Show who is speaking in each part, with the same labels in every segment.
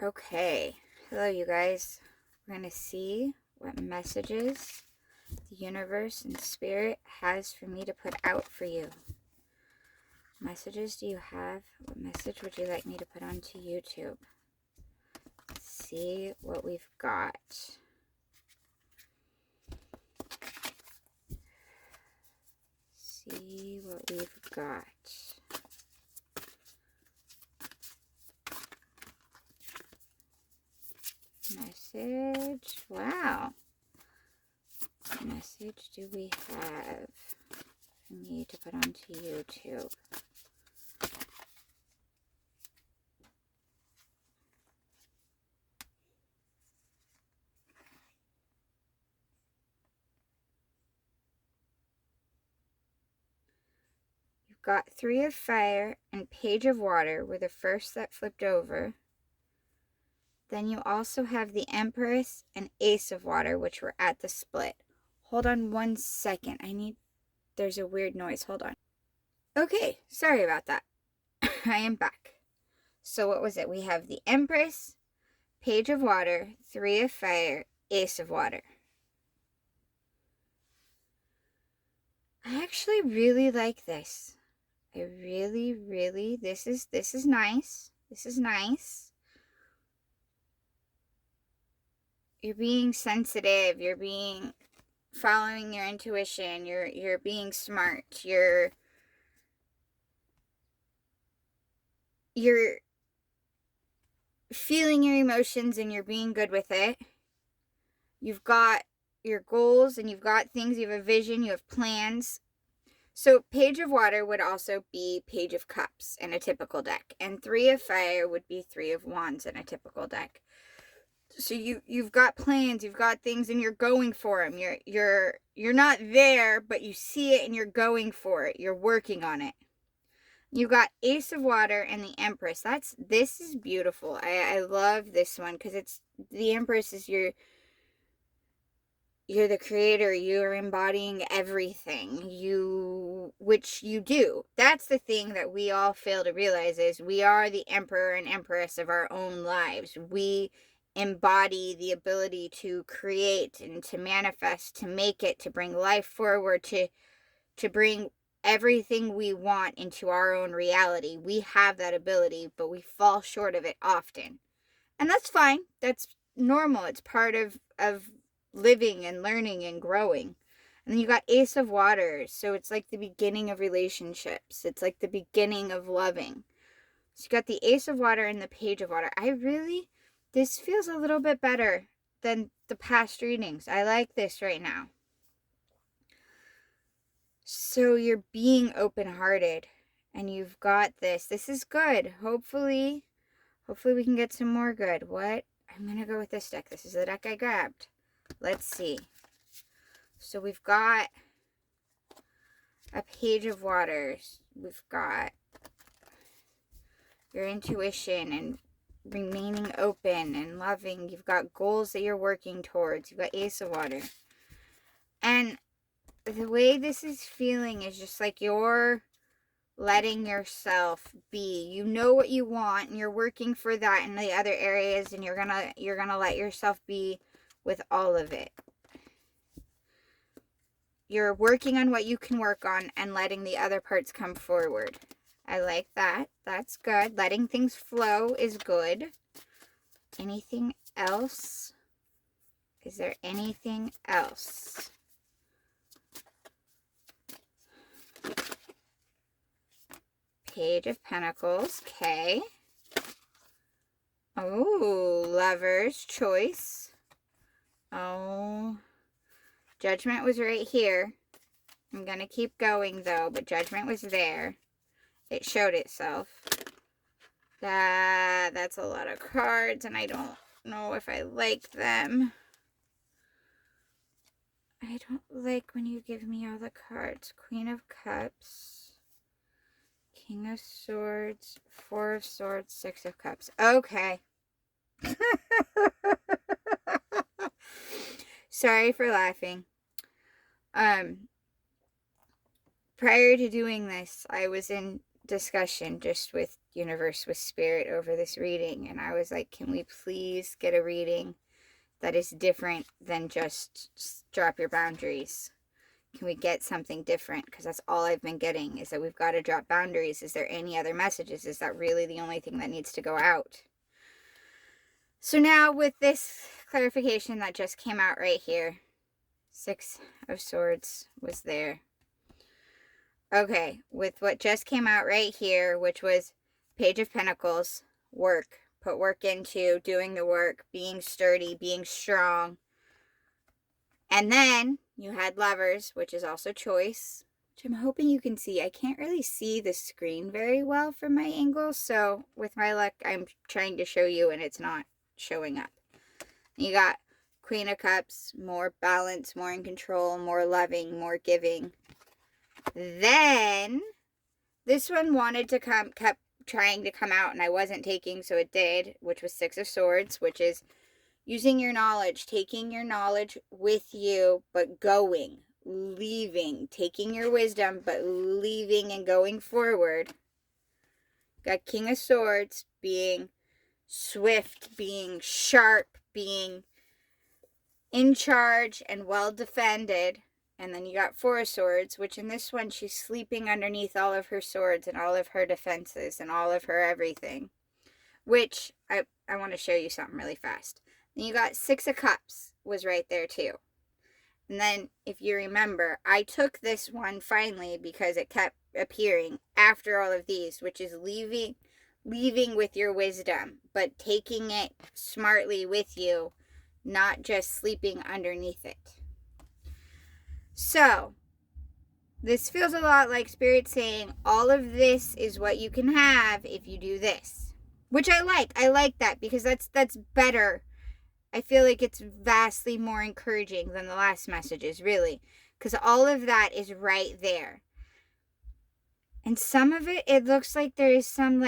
Speaker 1: Okay, hello you guys. We're going to see what messages the universe and spirit has for me to put out for you. Messages do you have? What message would you like me to put onto YouTube? Let's see what we've got. See what we've got. Message. Wow. What message do we have for me to put onto YouTube? You've got 3 of Fire and Page of Water were the first that flipped over. Then you also have the Empress and Ace of Water, which were at the split. Hold on 1 second. There's a weird noise. Hold on. Okay, sorry about that. I am back. So what was it? We have the Empress, Page of Water, 3 of Fire, Ace of Water. I actually really like this. I really, this is nice. This is nice. You're being sensitive. You're following your intuition. You're being smart. You're feeling your emotions and you're being good with it. You've got your goals and you've got things. You have a vision. You have plans. So Page of Water would also be Page of Cups in a typical deck. And 3 of Fire would be 3 of Wands in a typical deck. So you've got plans, you've got things, and you're going for them. You're not there, but you see it and you're going for it. You're working on it. You got Ace of Water and the Empress. This is beautiful. I love this one because the Empress is you're the creator. You're embodying everything. Which you do. That's the thing that we all fail to realize is we are the emperor and empress of our own lives. We embody the ability to create and to manifest, to make it, to bring life forward, to bring everything we want into our own reality. We have that ability, but we fall short of it often. And that's fine. That's normal. It's part of living and learning and growing. And then you got Ace of Water. So it's like the beginning of relationships. It's like the beginning of loving. So you got the Ace of Water and the Page of Water. This feels a little bit better than the past readings. I like this right now. So you're being open-hearted and you've got this. This is good. Hopefully we can get some more good. What? I'm going to go with this deck. This is the deck I grabbed. Let's see. So we've got a Page of Waters. We've got your intuition and remaining open and loving. You've got goals that you're working towards. You've got Ace of Water. And the way this is feeling is just like you're letting yourself be. You know what you want and you're working for that in the other areas, and you're gonna let yourself be with all of it. You're working on what you can work on and letting the other parts come forward. I like that. That's good. Letting things flow is good. Anything else? Is there anything else? Page of Pentacles. Okay. Oh, Lover's Choice. Oh, Judgment was right here. I'm going to keep going, though, but Judgment was there. It showed itself. That's a lot of cards, and I don't know if I like them. I don't like when you give me all the cards. Queen of Cups. King of Swords. 4 of Swords. 6 of Cups. Okay. Sorry for laughing. Prior to doing this, I was in discussion just with universe with spirit over this reading, and I was like, can we please get a reading that is different than just drop your boundaries? Can we get something different? Because that's all I've been getting, is that we've got to drop boundaries. Is there any other messages? Is that really the only thing that needs to go out? So now with this clarification that just came out right here, 6 of Swords was there. Okay, with what just came out right here, which was Page of Pentacles, work. Put work into doing the work, being sturdy, being strong. And then you had Lovers, which is also choice, which I'm hoping you can see. I can't really see the screen very well from my angle, so with my luck, I'm trying to show you and it's not showing up. You got Queen of Cups, more balance, more in control, more loving, more giving. Then this one wanted to come, kept trying to come out, and I wasn't taking, so it did, which was 6 of Swords, which is using your knowledge, taking your knowledge with you, but going, leaving, taking your wisdom, but leaving and going forward. Got King of Swords, being swift, being sharp, being in charge and well defended. And then you got 4 of Swords, which in this one, she's sleeping underneath all of her swords and all of her defenses and all of her everything. Which, I want to show you something really fast. Then you got 6 of Cups was right there too. And then, if you remember, I took this one finally because it kept appearing after all of these, which is leaving with your wisdom, but taking it smartly with you, not just sleeping underneath it. So, this feels a lot like Spirit saying, all of this is what you can have if you do this. Which I like. I like that because that's better. I feel like it's vastly more encouraging than the last messages, really. Because all of that is right there. And some of it, it looks like there is some,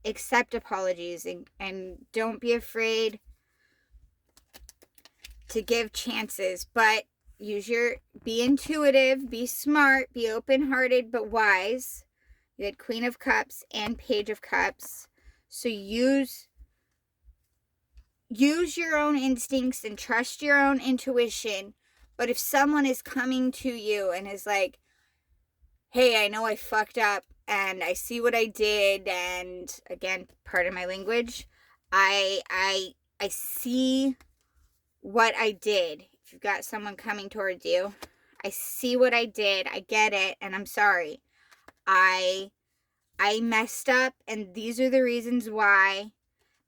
Speaker 1: accept apologies and don't be afraid to give chances. But be intuitive, be smart, be open-hearted, but wise. You had Queen of Cups and Page of Cups. So use your own instincts and trust your own intuition. But if someone is coming to you and is like, hey, I know I fucked up and I see what I did, and again, pardon my language, I see what I did. If you've got someone coming towards you, I see what I did, I get it, and I'm sorry. I messed up, and these are the reasons why.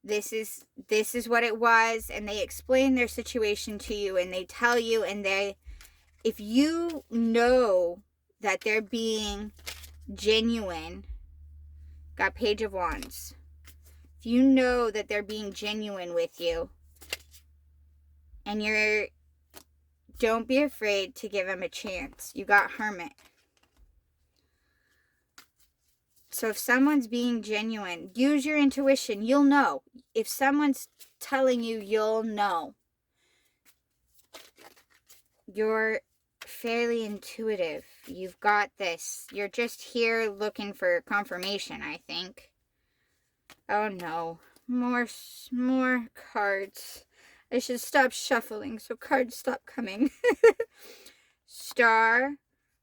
Speaker 1: This is what it was, and they explain their situation to you, and they tell you, and if you know that they're being genuine, got Page of Wands. If you know that they're being genuine with you, and don't be afraid to give them a chance. You got Hermit. So if someone's being genuine, use your intuition. You'll know. If someone's telling you, you'll know. You're fairly intuitive. You've got this. You're just here looking for confirmation, I think. Oh no. More cards. I should stop shuffling so cards stop coming. Star,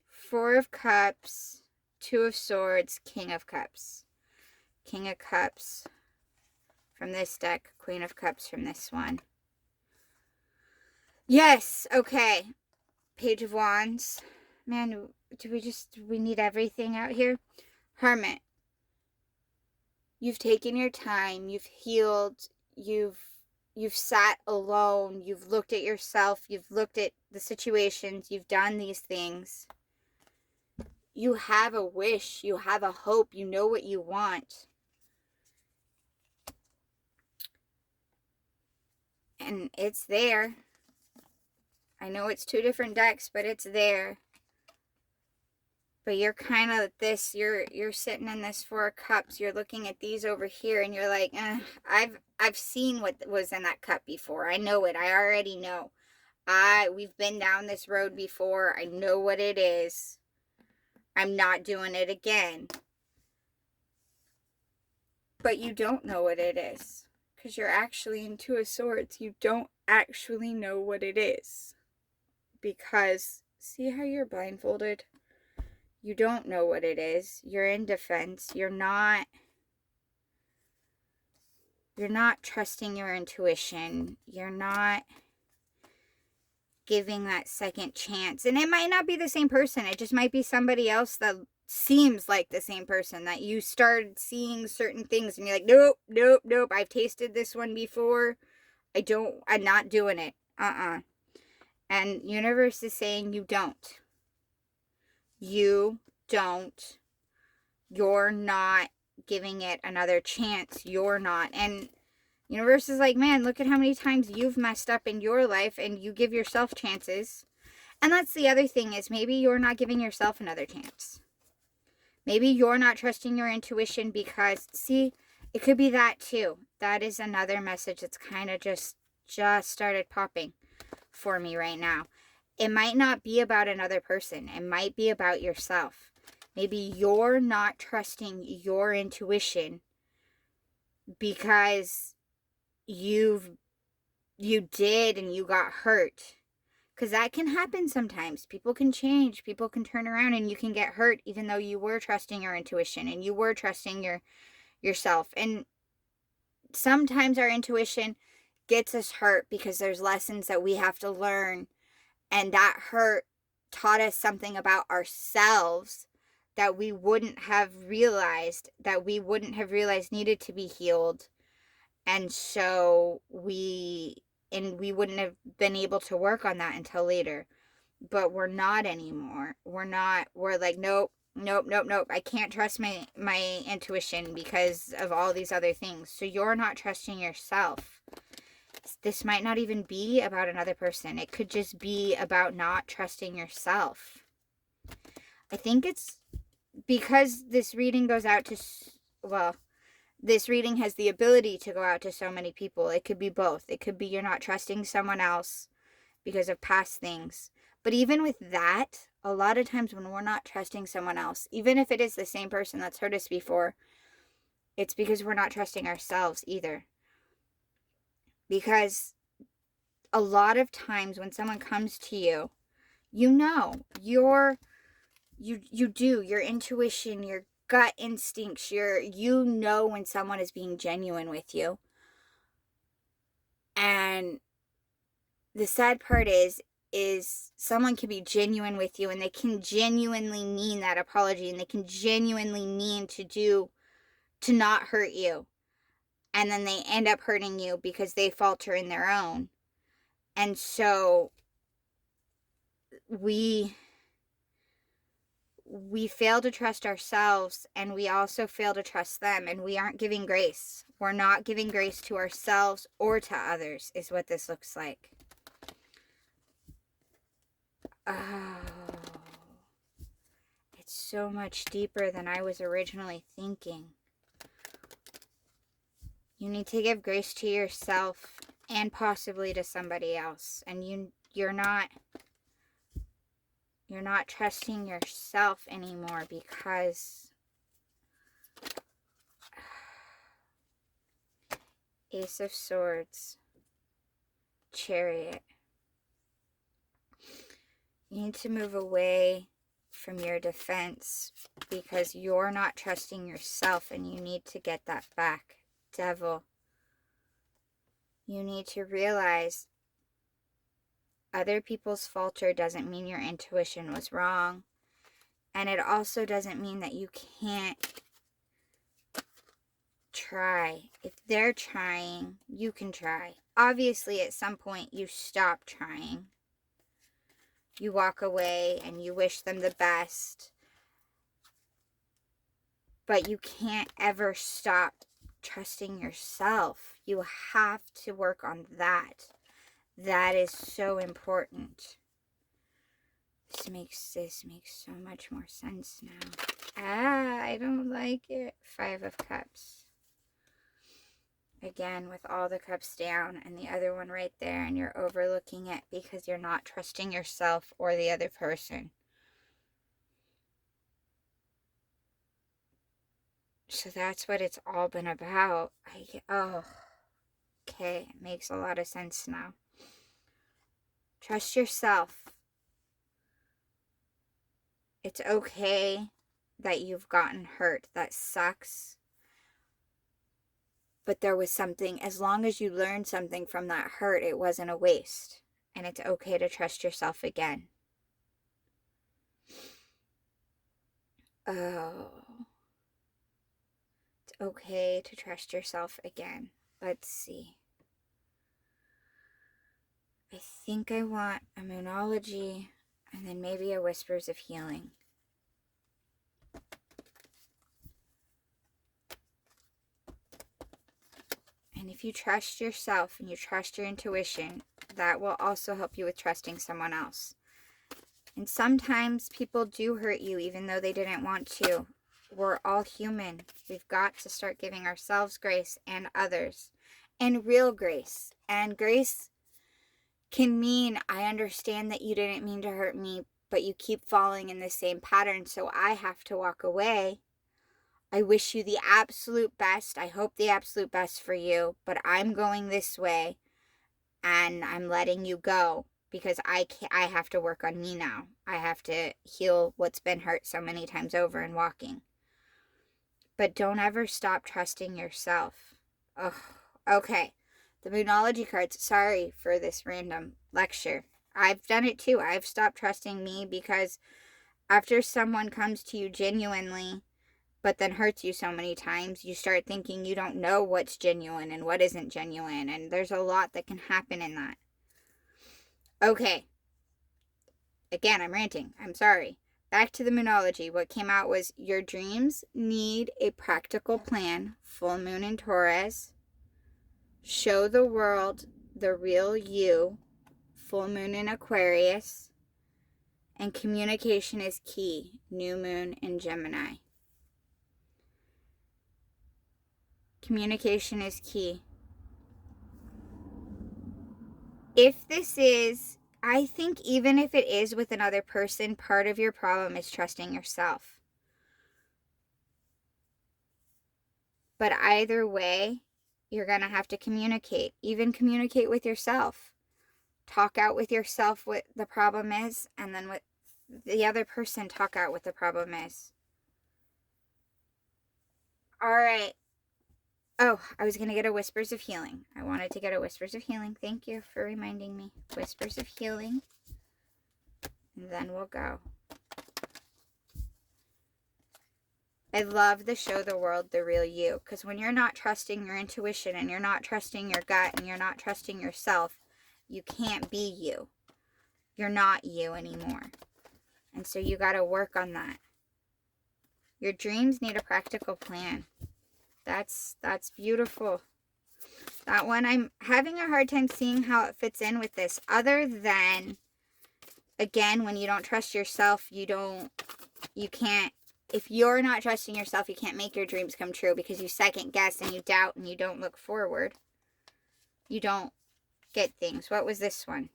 Speaker 1: 4 of Cups, 2 of Swords, King of Cups. King of Cups from this deck, Queen of Cups from this one. Yes, okay. Page of Wands. Man, we need everything out here? Hermit. You've taken your time, you've healed, you've sat alone, you've looked at yourself, you've looked at the situations, you've done these things. You have a wish, you have a hope, you know what you want. And it's there. I know it's 2 different decks, but it's there. But you're kind of this, you're sitting in this 4 of Cups, you're looking at these over here, and you're like, I've seen what was in that cup before. I know it. I already know. We've been down this road before. I know what it is. I'm not doing it again. But you don't know what it is. Because you're actually in Two of Swords. You don't actually know what it is. Because, see how you're blindfolded? You don't know what it is. You're in defense. You're not trusting your intuition. You're not giving that second chance. And it might not be the same person. It just might be somebody else that seems like the same person, that you started seeing certain things and you're like, nope, nope, nope. I've tasted this one before. I'm not doing it. And universe is saying you don't. You don't. You're not giving it another chance. You're not. And universe is like, man, look at how many times you've messed up in your life and you give yourself chances. And that's the other thing, is maybe you're not giving yourself another chance. Maybe you're not trusting your intuition because, see, it could be that too. That is another message that's kind of just started popping for me right now. It might not be about another person. It might be about yourself. Maybe you're not trusting your intuition because you did and you got hurt. Because that can happen sometimes. People can change. People can turn around and you can get hurt even though you were trusting your intuition and you were trusting yourself. And sometimes our intuition gets us hurt because there's lessons that we have to learn. And that hurt taught us something about ourselves that we wouldn't have realized needed to be healed. And so we wouldn't have been able to work on that until later. But we're not anymore. We're like, nope. I can't trust my intuition because of all these other things. So you're not trusting yourself. This might not even be about another person. It could just be about not trusting yourself. I think it's because this reading goes out to, well, this reading has the ability to go out to so many people. It could be both. It could be you're not trusting someone else because of past things. But even with that, a lot of times when we're not trusting someone else, even if it is the same person that's hurt us before, it's because we're not trusting ourselves either. Because a lot of times when someone comes to you, you know, your intuition, your gut instincts, you know when someone is being genuine with you. And the sad part is someone can be genuine with you and they can genuinely mean that apology and they can genuinely mean to not hurt you. And then they end up hurting you because they falter in their own. And so we fail to trust ourselves and we also fail to trust them, and we aren't giving grace. We're not giving grace to ourselves or to others is what this looks like. Oh, it's so much deeper than I was originally thinking. You need to give grace to yourself and possibly to somebody else. And you're not trusting yourself anymore because Ace of Swords, Chariot. You need to move away from your defense because you're not trusting yourself and you need to get that back. Devil. You need to realize other people's falter doesn't mean your intuition was wrong. And it also doesn't mean that you can't try. If they're trying, you can try. Obviously, at some point, you stop trying. You walk away and you wish them the best. But you can't ever stop trusting yourself. You have to work on that. That is so important. This makes so much more sense now. I don't like it. 5 of Cups. Again, with all the cups down and the other one right there, and you're overlooking it because you're not trusting yourself or the other person. So that's what it's all been about. Oh, okay. It makes a lot of sense now. Trust yourself. It's okay that you've gotten hurt. That sucks. But there was something, as long as you learned something from that hurt, it wasn't a waste. And it's okay to trust yourself again. Oh. It's okay to trust yourself again. Let's see. I think I want a Moonology and then maybe a Whispers of Healing. And if you trust yourself and you trust your intuition, that will also help you with trusting someone else. And sometimes people do hurt you even though they didn't want to. We're all human. We've got to start giving ourselves grace and others. And real grace. And grace can mean, I understand that you didn't mean to hurt me, but you keep falling in the same pattern, so I have to walk away. I wish you the absolute best. I hope the absolute best for you, but I'm going this way and I'm letting you go because I have to work on me now. I have to heal what's been hurt so many times over in walking. But don't ever stop trusting yourself. Oh, okay. The Moonology cards. Sorry for this random lecture. I've done it too. I've stopped trusting me because after someone comes to you genuinely but then hurts you so many times, you start thinking you don't know what's genuine and what isn't genuine, and there's a lot that can happen in that. Okay. Again, I'm ranting. I'm sorry. Back to the Moonology. What came out was your dreams need a practical plan. Full moon in Taurus. Show the world the real you. Full moon in Aquarius. And communication is key. New moon in Gemini. Communication is key. If this is, I think even if it is with another person, part of your problem is trusting yourself. But either way, you're going to have to communicate. Even communicate with yourself. Talk out with yourself what the problem is, and then with the other person, talk out what the problem is. All right. Oh, I was going to get a Whispers of Healing. I wanted to get a Whispers of Healing. Thank you for reminding me. Whispers of Healing. And then we'll go. I love the Show the World the Real You. Because when you're not trusting your intuition and you're not trusting your gut and you're not trusting yourself, you can't be you. You're not you anymore. And so you got to work on that. Your dreams need a practical plan. That's beautiful. That one, I'm having a hard time seeing how it fits in with this. Other than, again, when you don't trust yourself, you can't, if you're not trusting yourself, you can't make your dreams come true because you second guess and you doubt and you don't look forward. You don't get things. What was this one?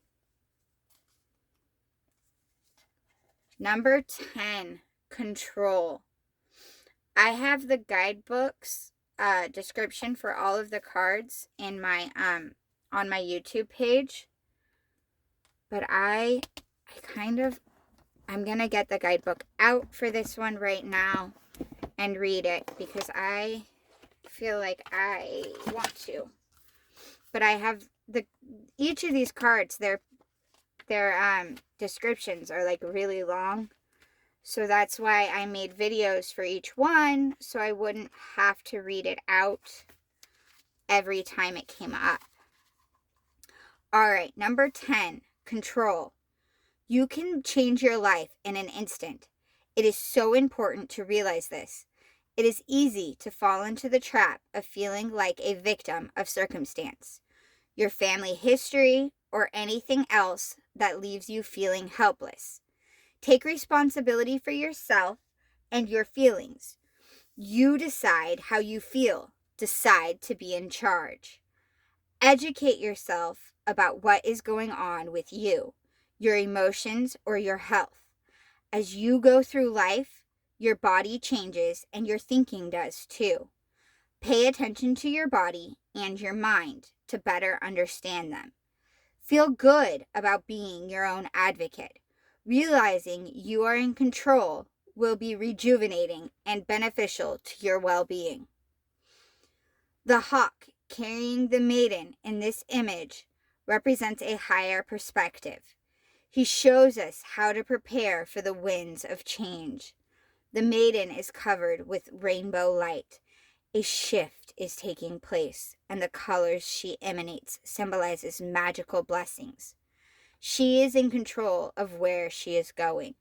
Speaker 1: Number 10, control. I have the guidebooks description for all of the cards in my on my YouTube page, but I'm gonna get the guidebook out for this one right now and read it because I feel like I want to. But I have each of these cards, their descriptions are like really long. So that's why I made videos for each one, so I wouldn't have to read it out every time it came up. All right, number 10, control. You can change your life in an instant. It is so important to realize this. It is easy to fall into the trap of feeling like a victim of circumstance, your family history, or anything else that leaves you feeling helpless. Take responsibility for yourself and your feelings. You decide how you feel. Decide to be in charge. Educate yourself about what is going on with you, your emotions, or your health. As you go through life, your body changes and your thinking does too. Pay attention to your body and your mind to better understand them. Feel good about being your own advocate. Realizing you are in control will be rejuvenating and beneficial to your well-being. The hawk carrying the maiden in this image represents a higher perspective. He shows us how to prepare for the winds of change. The maiden is covered with rainbow light. A shift is taking place, and the colors she emanates symbolizes magical blessings. She is in control of where she is going.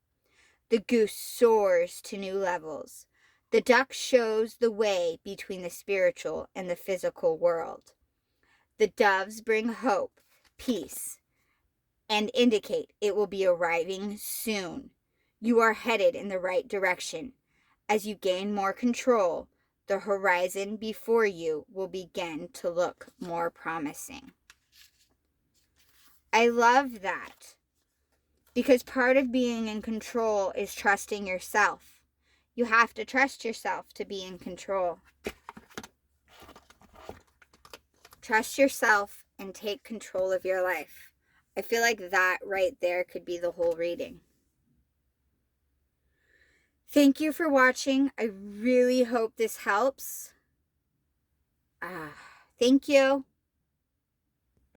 Speaker 1: The goose soars to new levels. The duck shows the way between the spiritual and the physical world. The doves bring hope, peace, and indicate it will be arriving soon. You are headed in the right direction. As you gain more control, the horizon before you will begin to look more promising. I love that, because part of being in control is trusting yourself. You have to trust yourself to be in control. Trust yourself and take control of your life. I feel like that right there could be the whole reading. Thank you for watching. I really hope this helps. Thank you.